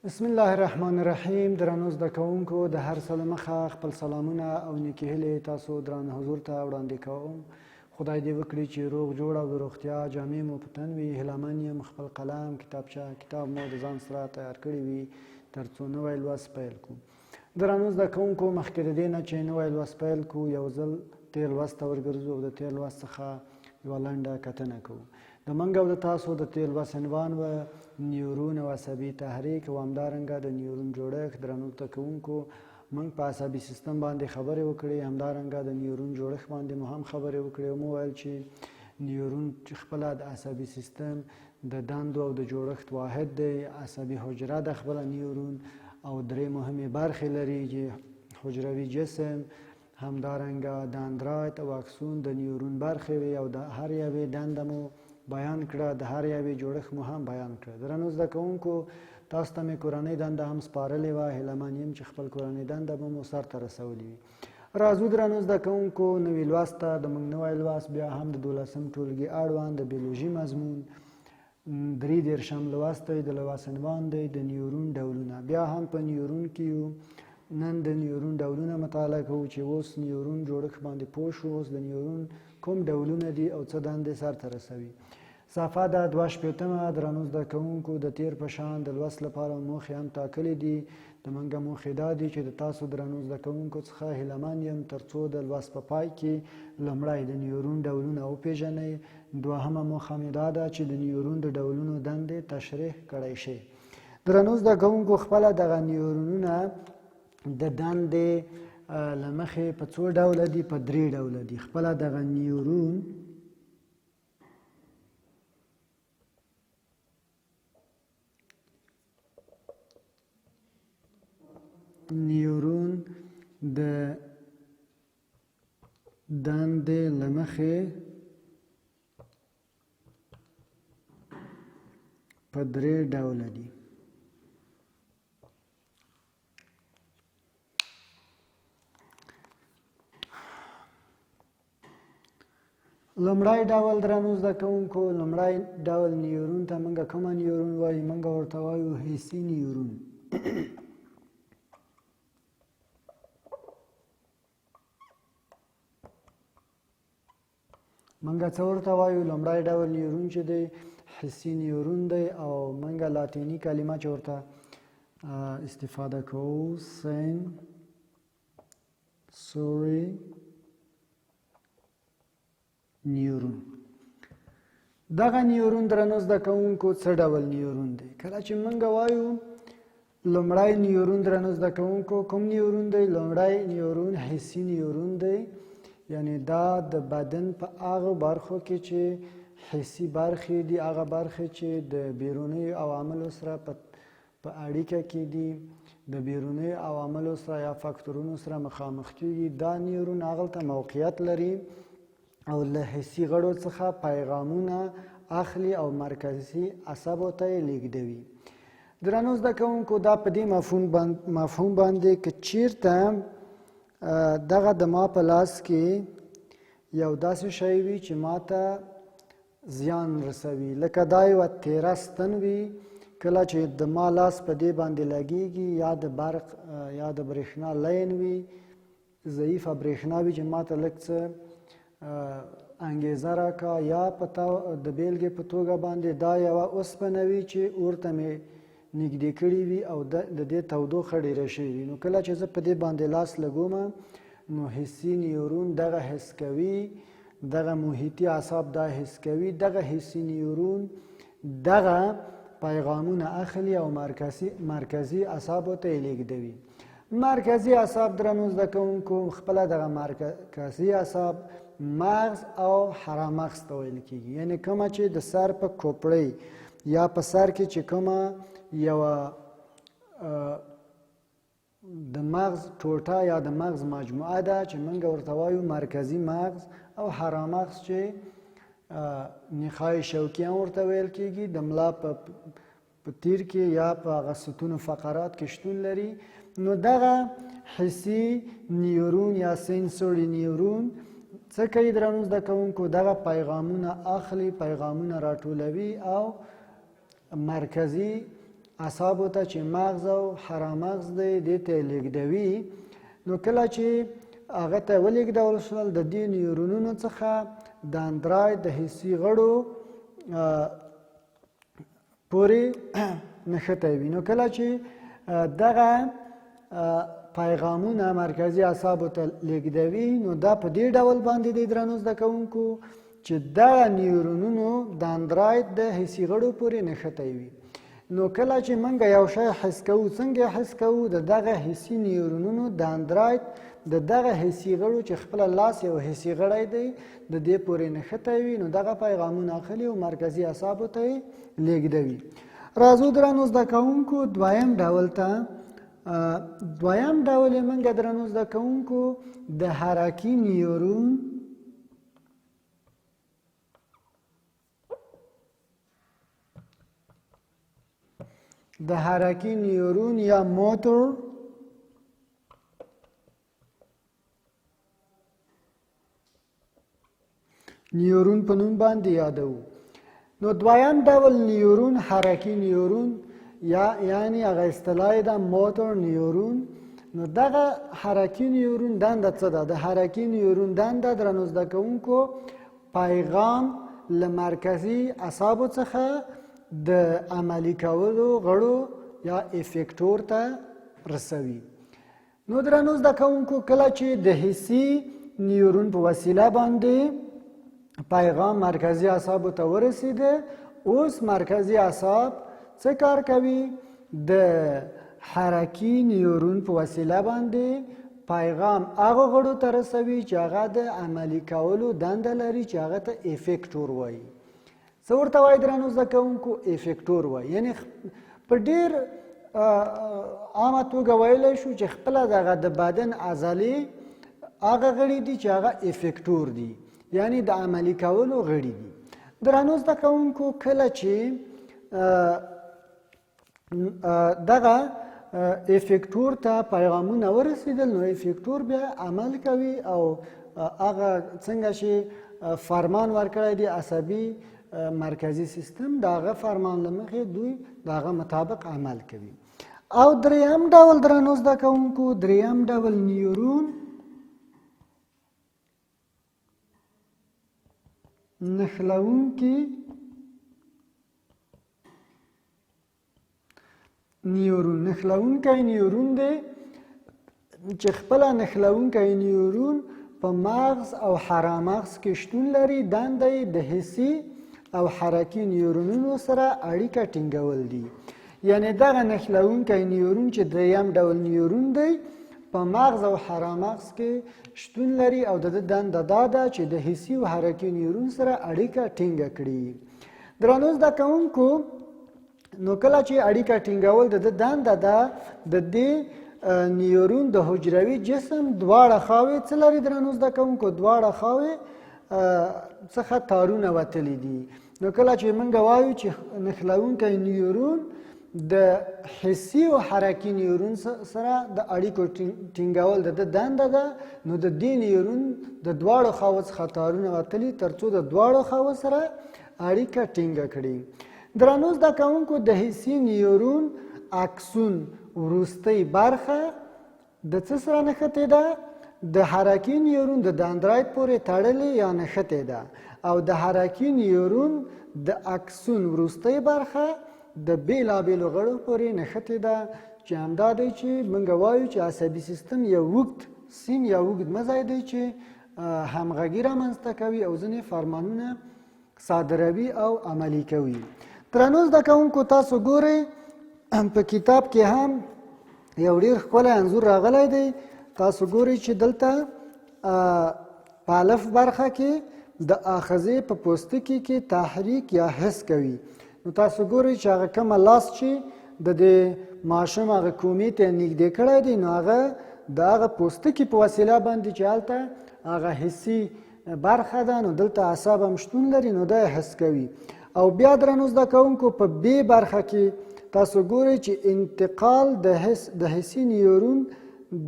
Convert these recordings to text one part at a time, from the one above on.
بسم الله الرحمن الرحیم. درنو زده کوونکو د هر څه له مخه خپل سلامونه او نیکې هیلې تاسو درانه حضور ته وړاندې کوم. خدای دې وکړي چې روغ جوړ او د روغتیا جامې مو په تن وي. هیلهمن یم خپل قلم کتاب مو د ځان سره تیار کړی وي تر څو نوی لوست پیل کړو. درنو زده کوونکو مخکې د دې نه چې نوی لوست پیل کړو یو ځل تیر لوست ته ورګرځو او د تیر لوست څخه یوه لنډه کتنه کوو. د موږ او د تاسو د تیر لوست عنوان و نیورون او عصبي تحریک او همدارنګه د نیورون جوړښت. درنو زده کوونکو موږ په عصبي سیستم باندې خبرې وکړې، همدارنګه د نیورون جوړښت باندې مو هم خبرې وکړې او مو ویل چې نیورون چې خپله د عصبي سیستم د دندو او د جوړښت واحد دی. عصبي حجره د خپله نیورون او درې مهمې برخې لري چې حجروي جسم، همدارنګه دندرایت او اکسون د نیورون برخې وي او د هر یوې دنده مو بیان کړه، د هر یوې جوړښت مو هم بیان کړه. درنو زده کوونکو تاسو ته مې کورنۍ دنده هم سپارلې وه. هیلهمن یم چې خپل کورنۍ دنده به مو سرته رسولې وي. راځو درنو زده کوونکو نوي لوست ته. د موږ نوی لوست بیا هم د دولسم ټولګي اړوند د بیولوژي مضمون 33 لوست دی. د لوست عنوان دی د نیورون ډولونه. بیا هم په نیورون کې یو. نن د نیورون ډولونه مطالعه کوو چې اوس نیورون جوړښت باندې پوه شو. اوس د نیورون کوم ډولونه دي او څه دندې سرته رسوي. صفحه د 62 درنو زده کوونکو د تیر په شان د لوست لپاره موخې هم ټاکلې دي. د موږ موخې دا دي چې د تاسو درنو زده کوونکو څخه هیلهمن یم تر څو د لوست په پای کې لومړی د نیورون ډولونه وپېژنئ. دوهمه موخه مې دا ده چې د نیورون د ډولونو دندې تشریح کړی شي. درنو زده کوونکو خپله دغه نیورونونه د دندې له مخې په څو ډوله دي؟ په 3 ډوله دي. خپله دغه نیورون د دندې له مخې په 3 ډوله دي. لومړی ډول درنو زده کوونکو، لومړی ډول نیورون ته موږ کومه نیورون وایو؟ موږ ورته وایو حسي نیورون. موږ څه ورته وایو؟ لومړی ډول نیورون چې دی حسي نیورون دی او موږ لاتیني کلمه چې ورته استفاده کوو سنسوري نیورون. دغه نیورون درنو زده کوونکو څه ډول نیورون دی؟ کله چې موږ وایو لومړی نیورون درنو زده کوونکو کوم نیورون دی؟ لومړی نیورون حسي نیورون دی. یعنی دا د بدن په هغه برخو کې چې حسي برخې دي، هغه برخې چې د بیروني عواملو سره په اړیکه کې دي، د بیروني عواملو سره یا فاکتورونو سره مخامخ کېږي. دا نیورون هغلته موقعیت لري او له حسي غړو څخه پیغامونه اخلي او مرکزي عصبو ته یې لیږدوي. درنو زده کوونکو دا په دې مفهوم باندې که چیرته دغه د ما په لاس کې یو داسې شی وي چې ما ته زیان رسوي، لکه دا یوه تیره ستن وي، کله چې د ما لاس په دې باندې لګېږي یا د برق یا د برېښنا لین وي، ضعیفه برېښنا وي چې ما ته لږ څه انګېزه راکړه، یا د بیلګې په توګه باندې دا یوه اوسپنه وي چې اور ته مې نږدې کړي وي او د دې تودوخه ډېره شوې وي. نو کله چې زه په دې باندې لاس لګوم نو حسي نیورون دغه حس کوي، دغه محیطي اعصاب دا حس کوي. دغه حسي نیورون دغه پیغامونه اخلي او مرکزي اعصابو ته یې لیږدوي. مرکزي اعصاب درنو زده کوونکو خپله دغه مرکزي اعصاب مغز او حرامغز ته ویل کېږي. یعنې کومه چې د سر په کوپړۍ یا په سر کې چې کومه یوه د مغز ټوټه یا د مغز مجموعه ده چې موږ ورته وایو مرکزي مغز او حرامغز چې نخاع شوکي هم ورته ویل کېږي. د ملا په تیر کې یا په هغه ستونو فقرات کې شتون لري. نو دغه حسي نیورون یا سنسوري نیورون څه کوي درنو زده کوونکو؟ دغه پیغامونه اخلي، پیغامونه راټولوي او مرکزي اعصابو ته چې مغز او حرامغز دی دې ته لیږدوي. نو کله چې هغه ته ولېږدول شول د دې نیورونونو څخه د اندراید د حسي غړو پورې نښتی وي. نو کله چې دغه پیغامونه مرکزي اعصابو ته لیږدوي نو دا په دې ډول باندې دی درنو زده کوونکو چې دغه نیورونونو د اندراید د حسي غړو پورې نښتی وي. نو کله چې موږ یو شی حس کوو څنګه حس کوو د دغه حسي نیورونونو د اندراید د دغه حسي غړو چې خپل لاس یو حسي غړی دی د دې پورې نښتی وي نو دغه پیغامونه اخلي او مرکزي اعصابو ته یې لیږدوي. راځو درنو زده کوونکو دویم ډول ته. دویم ډول یې موږ درنو زده کوونکو د حرکي نیورون د حرکي نیورون یا موتور نیورون په نوم باندې یادو. نو دویم ډول نیورون حرکي نیورون یعنی هغه اصطلاح ده موتور نیورون. نو دغه حرکي نیورون دنده څه ده؟ د حرکي نیورون دنده درنو زده کوونکو پیغام له مرکزي اعصابو څخه د عملي کولو غړو یا افیکټور ته رسوي. نو درنو زده کوونکو کله چې د حسي نیورون په وسیله باندې پیغام مرکزي اعصابو ته ورسیده اوس مرکزي اعصاب څه کار کوي؟ د حرکي نیورون په وسیله باندې پیغام هغه غړو ته رسوي چې هغه د عملي کولو دنده لري چې هغه ته افیکټور وایي. څه ورته وایي درنو زده کوونکو؟ افیکټور وایي. یعنی په ډېر عامه توګه ویلی شو چې خپله دغه د بدن عضلې هغه غړي دي چې هغه افیکټور دي یعنی د عملي کولو غړي دي. درنو زده کوونکو کله چې دغه افیکټور ته پیغامونه ورسېدل نو افیکټور بیا عمل کوي او هغه څنګه چې فرمان ورکړی دی عصبي مرکزي سیستم د هغه فرمان له مخې دوی د هغه مطابق عمل کوي. او دریم ډول درنو زده کوونکو دریم ډول نیورون نښلوونکي نیورون. نښلوونکی نیورون دی چې خپله نښلوونکی نیورون په مغز او حرامغز کې شتون لري. دنده یې د حسي او حرکي نیورونونو سره اړیکه ټینګول دي. یعنی دغه نښلوونکی نیورون چې دریم ډول نیورون دی په مغز او حرامغز کې شتون لري او د دنده دا ده چې د حسي او حرکي نیورون سره اړیکه ټینګه کړي. درنو زده کوونکو نو کله چې اړیکه ټینګول د دنده ده د دې نیورون د حجروي جسم دواړه خواوې څه لري درنو زده کوونکو؟ دواړه خواوې څخه تارونه وتلي دي. نو کله چې موږ وایو چې نښلوونکی نیورون د حسي او حرکي نیورون سره د اړیکو ټینګول د دنده ده نو د دې نیورون د دواړو خواو څخه تارونه وتلي تر څو د دواړو خواو سره اړیکه ټینګه کړي. درنو زده کوونکو د حسي نیورون اکسون وروستۍ برخه د څه سره نښتې ده؟ د حرکي نیورون د اندراید پورې تړلې یا نښتې ده او د حرکي نیورون د اکسون وروستۍ برخه د بیلابیلو غړو پورې نښتې ده چې همدا دی چې موږ وایو چې عصبي سیستم یو اوږد سیم یا اوږد مزی دی چې همغږي رامنځته کوي او ځینې فرمانونه صادروي او عملي کوي. درنو زده کوونکو تاسو ګورئ په کتاب کې هم یو ډېر ښکلی انځور راغلی دی. تاسو ګورئ چې دلته په الف برخه کې د آخذې په پوستکي کې تحریک یا حس کوي. نو تاسو ګورئ چې هغه کومه لاس چې د دې ماشوم هغه کومې ته نږدې کړی دی نو هغه د هغه پوستکي په وسیله باندې چې هلته هغه حسي برخه ده نو دلته اعصاب هم شتون لري نو دا حس کوي. او بیا درنو زده کوونکو په بې برخه کې تاسو ګورئ چې انتقال د حسي نیورون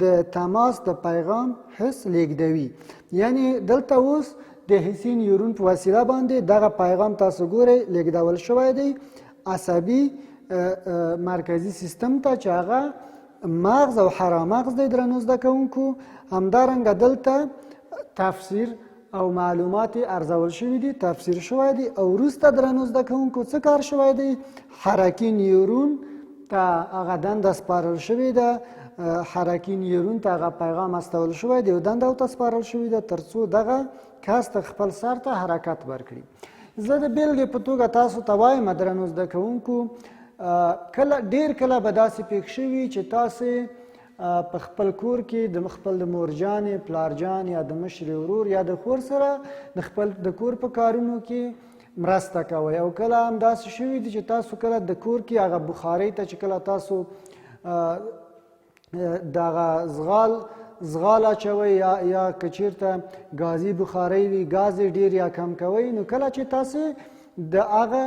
د تماس د پیغام حس لیږدوي. یعنی دلته اوس د حسي نیورون په وسیله باندې دغه پیغام تاسو ګورئ لیږدول شوی دی. عصبي مرکزي سیستم ته چې هغه مغز او حرامغز دی درنو زده کوونکو. همدارنګه دلته تفسیر او معلومات ارزول شوي دي، تفسیر شوی دی او وروسته درنو زده کوونکو څه کار شوی دی؟ حرکي نیورون ته هغه دنده سپارل شوې ده، حرکي نیورون ته هغه پیغام استول شوی دی او دنده ورته سپارل شوې ده تر څو دغه کس ته خپل سر ته حرکت ورکړي. زه د بیلګې په توګه تاسو ته وایم درنو زده کوونکو، ډېر کله به داسې پېښ شوي چې تاسې په خپل کور کې د خپل د مورجانې، پلارجان یا د مشرې ورور یا د خور سره د خپل د کور په کارونو کې مرسته کوئ او کله هم داسې شوي دي چې تاسو کله د کور کې هغه بخارۍ ته چې کله تاسو دغه زغال اچوئ یا که چېرته ګازي بخارۍ وي ګاز یې ډېر یا کم کوئ، نو کله چې تاسې د هغه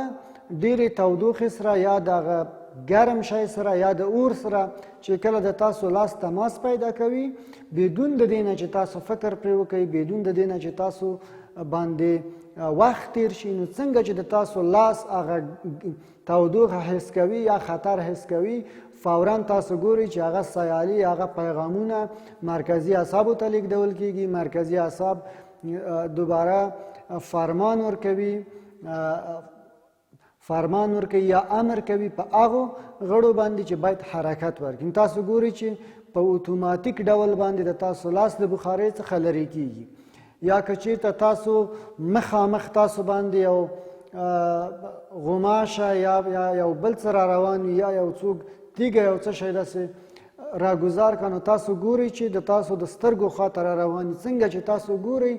ډېرې تودوخې سره یا د هغه ګرم شی سره یا د اور سره چې کله د تاسو لاس تماس پیدا کوي، بدون د دې نه چې تاسو فکر پرې وکئ، بدون د دې نه چې تاسو باندې وخت تیر شي، نو څنګه چې د تاسو لاس هغه تودوخه حس کوي یا خطر حس کوي، فوراً تاسو ګورئ چې هغه سیالي، هغه پیغامونه مرکزي اعصابو ته لیږدول کېږي. مرکزي اعصاب دوباره فرمان ورکوي یا امر کوي په هغو غړو باندې چې باید حرکت ورکړي. تاسو ګورئ چې په اتوماتیک ډول باندې د تاسو لاس د بخارۍ څخه لرې کېږي، یا که چېرته تاسو مخامخ تاسو باندې یو غوماشه یا یو بل څه را روان وي یا یو څوک تیږه یو څه شی داسې راګزار کړه، نو تاسو ګورئ چې د تاسو د سترګو خواته را روان وي. څنګه چې تاسو ګورئ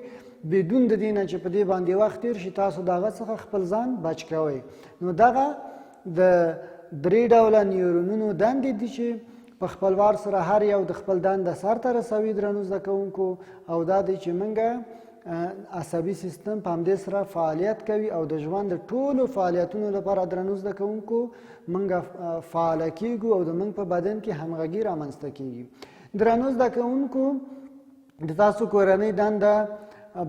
بدون د دې نه چې په دې باندې وخت تیر شي، تاسو د هغه څخه خپل ځان بچ کوئ. نو دغه د درې ډوله نیورونونو دندې دي چې په خپلوار سره هر یو د خپل دنده سرته رسوي درنو زده کوونکو، او دا دی چې موږ عصبي سیستم په همدې سره فعالیت کوي او د ژوند د ټولو فعالیتونو لپاره درنو زده کوونکو موږ فعاله کیږو او د موږ په بدن کې همغږي رامنځته کیږي. درنو زده کوونکو، د تاسو کورنۍ دنده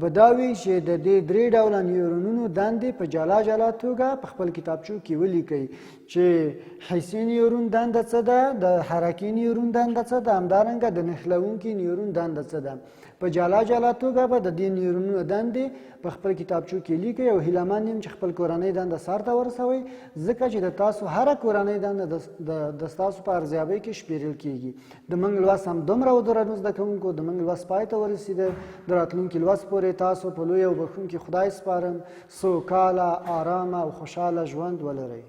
به دا وي چې د دې درې ډوله نیورونونو دندې په جلا جلا توګه په خپل کتابچو کې ولیکئ چې حسي نیورون دنده څه ده، د حرکي نیورون دنده څه ده، همدارنګه د نښلونکي نیورون دنده څه ده. په جلا جلا توګه به د دې نیورونونو دندې په خپل کتابچو کې لیکئ او هیلهمند یم چې خپل کورنۍ دنده سرته ورسوئ، ځکه چې د تاسو هره کورنۍ دنده د ستاسو په ارزیابۍ کې شمیرل کېږي. د موږ لوست هم دومره و درنو زده کوونکو، د موږ لوست پای ته ورسېده. د راتلونکي لوست پورې تاسو په لوی او بښونکي خدای سپارم. سوکاله، آرامه او خوشحاله ژوند ولرئ.